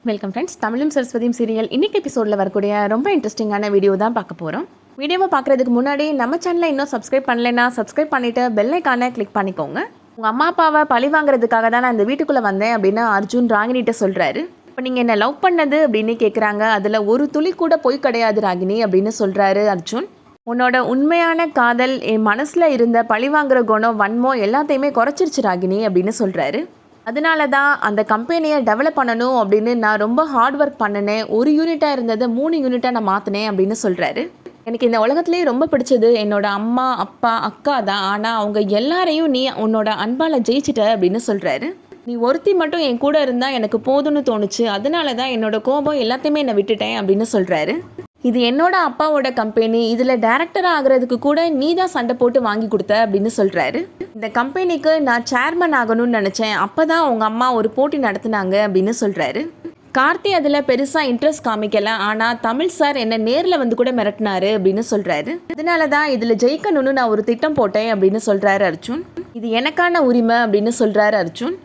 Welcome friends. தமிழும் சரஸ்வதியும் serial இன்னைக்கு எபிசோடில் வரக்கூடிய ரொம்ப இன்ட்ரெஸ்டிங்கான வீடியோ தான் பார்க்க போகிறோம். வீடியோவை பார்க்குறதுக்கு முன்னாடி நம்ம சேனலை இன்னும் சப்ஸ்கிரைப் பண்ணலைன்னா சப்ஸ்கிரைப் பண்ணிவிட்டு பெல் ஐக்கானை கிளிக் பண்ணிக்கோங்க. உங்கள் அம்மா அப்பாவை பழி வாங்குறதுக்காக தான் நான் இந்த வீட்டுக்குள்ளே வந்தேன் அப்படின்னு அர்ஜுன் ராகினிகிட்ட சொல்கிறாரு. இப்போ நீங்கள் என்ன லவ் பண்ணது அப்படின்னு கேட்குறாங்க. அதில் ஒரு துளி கூட பொய் கிடையாது ராகினி அப்படின்னு சொல்கிறாரு அர்ஜுன். உன்னோட உண்மையான காதல் என் மனசில் இருந்த பழி வாங்குற குணம் வன்மம் எல்லாத்தையுமே குறைச்சிருச்சு ராகினி அப்படின்னு சொல்கிறாரு. அதனால தான் அந்த கம்பெனியை டெவலப் பண்ணணும் அப்படின்னு நான் ரொம்ப ஹார்ட் ஒர்க் பண்ணினேன். ஒரு யூனிட்டாக இருந்ததை 3 யூனிட்டாக நான் மாற்றினேன் அப்படின்னு சொல்கிறாரு. எனக்கு இந்த உலகத்துலேயே ரொம்ப பிடிச்சது என்னோட அம்மா அப்பா அக்கா தான். ஆனால் அவங்க எல்லாரையும் நீ உன்னோட அன்பால் ஜெயிச்சிட்ட அப்படின்னு சொல்கிறாரு. நீ ஒருத்தி மட்டும் என் கூட இருந்தால் எனக்கு போதும்னு தோணுச்சு. அதனால தான் என்னோட கோபம் எல்லாத்தையுமே என்னை விட்டுட்டேன் அப்படின்னு சொல்கிறாரு. இது என்னோட அப்பாவோட கம்பெனி, இதில் டைரக்டராக ஆகிறதுக்கு கூட நீ தான் சண்டை போட்டு வாங்கி கொடுத்த அப்படின்னு சொல்கிறாரு. இந்த கம்பெனிக்கு நான் சேர்மன் ஆகணும்னு நினச்சேன். அப்போ தான் உங்கள் அம்மா ஒரு போட்டி நடத்துனாங்க அப்படின்னு சொல்கிறாரு. கார்த்தி அதில் பெருசாக இன்ட்ரெஸ்ட் காமிக்கல. ஆனால் தமிழ் சார் என்னை நேரில் வந்து கூட மிரட்டினாரு அப்படின்னு சொல்கிறாரு. அதனால தான் இதில் ஜெயிக்கணும்னு நான் ஒரு திட்டம் போட்டேன் அப்படின்னு சொல்கிறாரு அர்ஜுன். இது எனக்கான உரிமை அப்படின்னு சொல்கிறாரு அர்ஜுன்.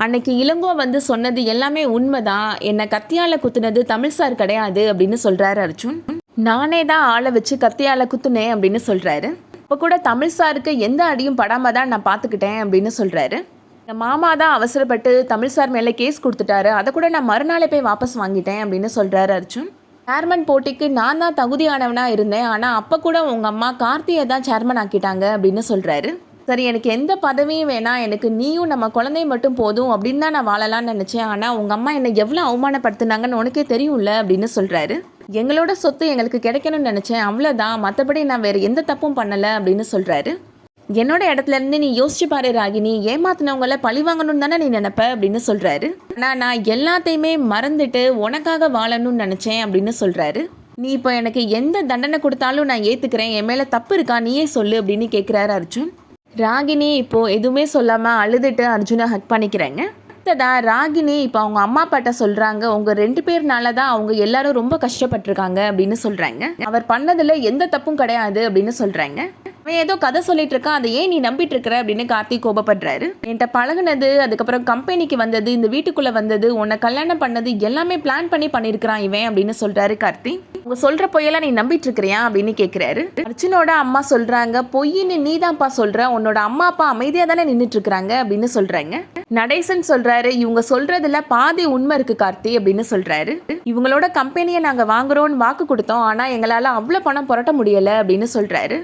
அன்னைக்கு இளங்கோ வந்து சொன்னது எல்லாமே உண்மைதான். என்னை கத்தியால் குத்துனது தமிழ் சார் கிடையாது அப்படின்னு சொல்கிறாரு அர்ஜுன். நானே தான் ஆளை வச்சு கத்தியால் குத்துனேன் அப்படின்னு சொல்கிறாரு. இப்போ கூட தமிழ் சாருக்கு எந்த அடியும் படாமல் தான் நான் பார்த்துக்கிட்டேன் அப்படின்னு சொல்கிறாரு. எங்கள் மாமா தான் அவசரப்பட்டு தமிழ் சார் மேலே கேஸ் கொடுத்துட்டாரு. அதை கூட நான் மறுநாளே போய் வாபஸ் வாங்கிட்டேன் அப்படின்னு சொல்கிறாரு அர்ஜுன். சேர்மன் போட்டிக்கு நான் தான் தகுதியானவனாக இருந்தேன். ஆனால் அப்போ கூட உங்கள் அம்மா கார்த்தியை தான் சேர்மன் ஆக்கிட்டாங்க அப்படின்னு சொல்கிறாரு. சரி, எனக்கு எந்த பதவியும் வேணாம், எனக்கு நீயும் நம்ம குழந்தையும் மட்டும் போதும் அப்படின்னு தான் நான் வாழலான்னு நினச்சேன். ஆனால் உங்கள் அம்மா என்னை எவ்வளோ அவமானப்படுத்தினாங்கன்னு உனக்கே தெரியும்ல அப்படின்னு சொல்கிறாரு. எங்களோட சொத்து எங்களுக்கு கிடைக்கணும்னு நினச்சேன், அவ்வளோதான். மற்றபடி நான் வேறு எந்த தப்பும் பண்ணலை அப்படின்னு சொல்கிறாரு. என்னோட இடத்துல இருந்து நீ யோசிச்சு பாரு ராகினி, ஏமாத்தினவங்கள பழி வாங்கணும்னு தானே நீ நினைப்ப அப்படின்னு சொல்கிறாரு. ஆனால் நான் எல்லாத்தையுமே மறந்துட்டு உனக்காக வாழணும்னு நினச்சேன் அப்படின்னு சொல்கிறாரு. நீ இப்போ எனக்கு எந்த தண்டனை கொடுத்தாலும் நான் ஏற்றுக்கிறேன், என் மேலே தப்பு இருக்கா நீயே சொல்லு அப்படின்னு கேட்குறாரு அர்ஜுன். ராகினி இப்போது எதுவுமே சொல்லாமல் அழுதுட்டு அர்ஜுனை ஹக் பண்ணிக்கிறேங்க. அடுத்ததான் ராகினி இப்போ அவங்க அம்மா அப்பாட்ட சொல்கிறாங்க, உங்கள் 2 பேர்னால தான் அவங்க எல்லாரும் ரொம்ப கஷ்டப்பட்டிருக்காங்க அப்படின்னு சொல்கிறாங்க. அவர் பண்ணதில் எந்த தப்பும் கிடையாது அப்படின்னு சொல்கிறாங்க. அவன் ஏதோ கதை சொல்லிட்டு இருக்கான், அதை ஏன் நீ நம்பிட்டு இருக்கிற அப்படின்னு கார்த்திக் கோபப்படுறாரு. என்கிட்ட பழகுனது, அதுக்கப்புறம் கம்பெனிக்கு வந்தது, இந்த வீட்டுக்குள்ளே வந்தது, உன்னை கல்யாணம் பண்ணது எல்லாமே பிளான் பண்ணியிருக்கிறான் இவன் அப்படின்னு சொல்கிறாரு கார்த்திக். உங்க சொல்கிற பொய்யெல்லாம் நீ நம்பிட்டு இருக்கிறியா அப்படின்னு கேட்குறாரு. அர்ஜுனோட அம்மா சொல்கிறாங்க, பொய்ன்னு நீ தான்ப்பா சொல்கிற, உன்னோட அம்மா அப்பா அமைதியாக தானே நின்றுட்டு இருக்கிறாங்க அப்படின்னு சொல்கிறாங்க. நடேசன் சொல்கிறாரு, இவங்க சொல்கிறதுல பாதி உண்மை இருக்குது கார்த்தி அப்படின்னு சொல்கிறாரு. இவங்களோட கம்பெனியை நாங்கள் வாங்குறோன்னு வாக்கு கொடுத்தோம், ஆனால் எங்களால் அவ்வளோ பணம் புரட்ட முடியலை அப்படின்னு சொல்கிறாரு.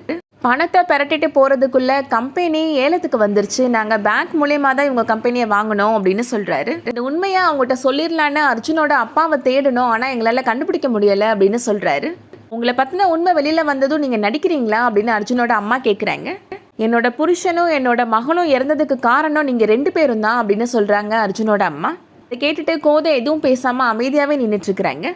பணத்தை பெரட்டிட்டு போகிறதுக்குள்ளே கம்பெனி ஏலத்துக்கு வந்துருச்சு, நாங்கள் பேங்க் மூலியமாக தான் இவங்க கம்பெனியை வாங்கினோம் அப்படின்னு சொல்கிறாரு. இந்த உண்மையாக அவங்ககிட்ட சொல்லிடலான்னு அர்ஜுனோட அப்பாவை தேடணும், ஆனால் எங்களால் கண்டுபிடிக்க முடியலை அப்படின்னு சொல்கிறாரு. உங்களை பற்றின உண்மை வெளியில் வந்ததும் நீங்கள் நடிக்கிறீங்களா அப்படின்னு அர்ஜுனோட அம்மா கேட்குறாங்க. என்னோட புருஷனும் என்னோட மகனும் இறந்ததுக்கு காரணம் நீங்கள் 2 பேரும் தான் அப்படின்னு சொல்கிறாங்க அர்ஜுனோட அம்மா. இதை கேட்டுட்டு கோதை எதுவும் பேசாமல் அமைதியாகவே நின்றுட்டுருக்குறாங்க.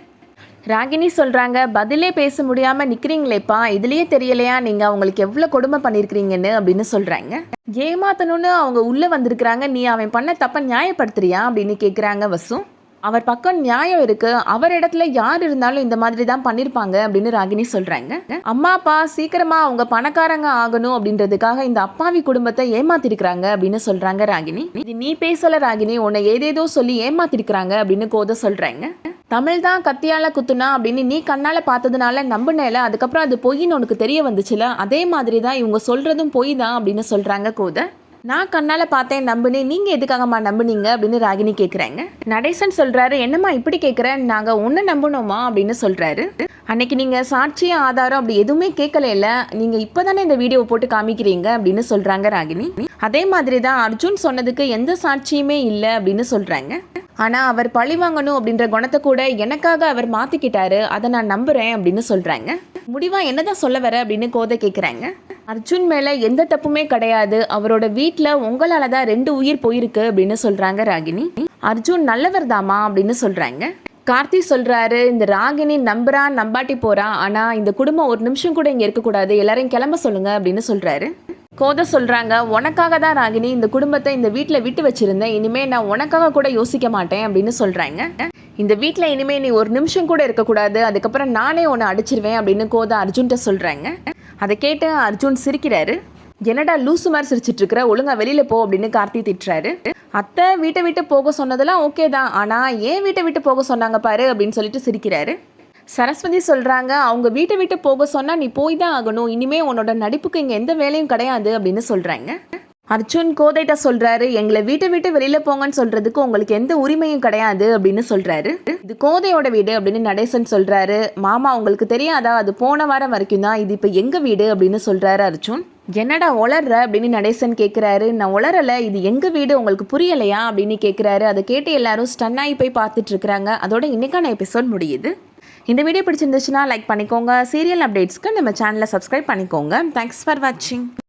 ராகினி சொல்கிறாங்க, பதிலே பேச முடியாமல் நிற்கிறீங்களேப்பா, இதுலேயே தெரியலையா நீங்கள் அவங்களுக்கு எவ்வளோ கொடுமை பண்ணியிருக்கிறீங்கன்னு அப்படின்னு சொல்கிறாங்க. ஏமாத்தணும்னு அவங்க உள்ளே வந்திருக்கிறாங்க, நீ அவன் பண்ண தப்பை நியாயப்படுத்துறியா அப்படின்னு கேட்குறாங்க வசு. அவர் பக்கம் நியாயம் இருக்குது, அவர் இடத்துல யார் இருந்தாலும் இந்த மாதிரி தான் பண்ணியிருப்பாங்க அப்படின்னு ராகினி சொல்கிறாங்க. அம்மா அப்பா சீக்கிரமாக அவங்க பணக்காரங்க ஆகணும் அப்படின்றதுக்காக இந்த அப்பாவி குடும்பத்தை ஏமாத்திருக்கிறாங்க அப்படின்னு சொல்கிறாங்க ராகினி. இது நீ பேசல ராகினி, உன்னை ஏதேதோ சொல்லி ஏமாத்திருக்கிறாங்க அப்படின்னு கோதை சொல்கிறாங்க. தமிழ் தான் கத்தியால் குத்துனா அப்படின்னு நீ கண்ணால் பார்த்ததுனால நம்பினேல, அதுக்கப்புறம் அது பொய்ன்னு உனக்கு தெரிய வந்துச்சுல, அதே மாதிரி தான் இவங்க சொல்கிறதும் பொய் தான் அப்படின்னு சொல்கிறாங்க கோதை. நான் கண்ணால் பார்த்தேன் நம்பினேன், நீங்கள் எதுக்காகம்மா நம்பினீங்க அப்படின்னு ராகினி கேட்குறாங்க. நடேசன் சொல்கிறாரு, என்னம்மா இப்படி கேட்குறேன், நாங்கள் ஒன்று நம்பணுமா அப்படின்னு சொல்கிறாரு. அன்னைக்கு நீங்கள் சாட்சியம் ஆதாரம் அப்படி எதுவுமே கேட்கல, நீங்கள் இப்போ தானே இந்த வீடியோவை போட்டு காமிக்கிறீங்க அப்படின்னு சொல்கிறாங்க ராகினி. அதே மாதிரி தான் அர்ஜுன் சொன்னதுக்கு எந்த சாட்சியுமே இல்லை அப்படின்னு சொல்கிறாங்க. ஆனால் அவர் பழி வாங்கணும் அப்படின்ற குணத்தை கூட எனக்காக அவர் மாற்றிக்கிட்டாரு, அதை நான் நம்புகிறேன் அப்படின்னு சொல்கிறாங்க. முடிவாக என்னதான் சொல்ல வர அப்படின்னு கோதை கேட்குறாங்க. அர்ஜுன் மேலே எந்த தப்புமே கிடையாது, அவரோட வீட்டில் உங்களால் தான் 2 உயிர் போயிருக்கு அப்படின்னு சொல்கிறாங்க ராகினி. அர்ஜுன் நல்லவர் தாமா அப்படின்னு சொல்கிறாங்க. கார்த்தி சொல்கிறாரு, இந்த ராகினி நம்புறான் நம்பாட்டி போகிறான், ஆனால் இந்த குடும்பம் ஒரு நிமிஷம் கூட இங்கே இருக்கக்கூடாது, எல்லாரையும் கிளம்ப சொல்லுங்க அப்படின்னு சொல்கிறாரு. கோதை சொல்கிறாங்க, உனக்காக தான் ராகினி இந்த குடும்பத்தை இந்த வீட்டில் விட்டு வச்சுருந்தேன், இனிமேல் நான் உனக்காக கூட யோசிக்க மாட்டேன் அப்படின்னு சொல்கிறாங்க. இந்த வீட்டில் இனிமேல் நீ ஒரு நிமிஷம் கூட இருக்கக்கூடாது, அதுக்கப்புறம் நானே உன்னை அடிச்சிருவேன் அப்படின்னு கோதை அர்ஜுன்கிட்ட சொல்கிறாங்க. அதை கேட்டு அர்ஜுன் சிரிக்கிறாரு. என்னடா லூசு மாதிரி சிரிச்சிட்டு இருக்கிற, ஒழுங்கா வெளியில போ அப்படின்னு கார்த்தி திட்டுறாரு. அத்தை வீட்டை விட்டு போக சொன்னதெல்லாம் ஓகே தான், ஆனால் ஏன் வீட்டை விட்டு போக சொன்னாங்க பாரு அப்படின்னு சொல்லிட்டு சிரிக்கிறாரு. சரஸ்வதி சொல்கிறாங்க, அவங்க வீட்டை விட்டு போக சொன்னால் நீ போய் தான் ஆகணும், இனிமேல் உன்னோட நடிப்புக்கு இங்கே எந்த வேலையும் கிடையாது அப்படின்னு சொல்கிறாங்க. அர்ஜுன் கோதைட்ட சொல்கிறாரு, எங்களை வீட்டை விட்டு வெளியில் போங்கன்னு சொல்கிறதுக்கு உங்களுக்கு எந்த உரிமையும் கிடையாது அப்படின்னு சொல்கிறாரு. இது கோதையோட வீடு அப்படின்னு நடேசன் சொல்கிறாரு. மாமா உங்களுக்கு தெரியாதா, அது போன வாரம் வரைக்கும் தான், இது இப்போ எங்கள் வீடு அப்படின்னு சொல்கிறாரு அர்ஜுன். என்னடா உளர்ற அப்படின்னு நடேசன் கேட்குறாரு. நான் உளரலை, இது எங்கள் வீடு, உங்களுக்கு புரியலையா அப்படின்னு கேட்குறாரு. அதை கேட்டு எல்லாரும் ஸ்டன் ஆகி போய் பார்த்துட்ருக்குறாங்க. அதோட இன்னைக்கான எபிசோட் முடியுது. இந்த வீடியோ பிடிச்சிருந்துச்சுன்னா லைக் பண்ணிக்கோங்க. சீரியல் அப்டேட்ஸ்க்கு நம்ம சேனலை சப்ஸ்கிரைப் பண்ணிக்கோங்க. தேங்க்ஸ் ஃபார் வாட்சிங்.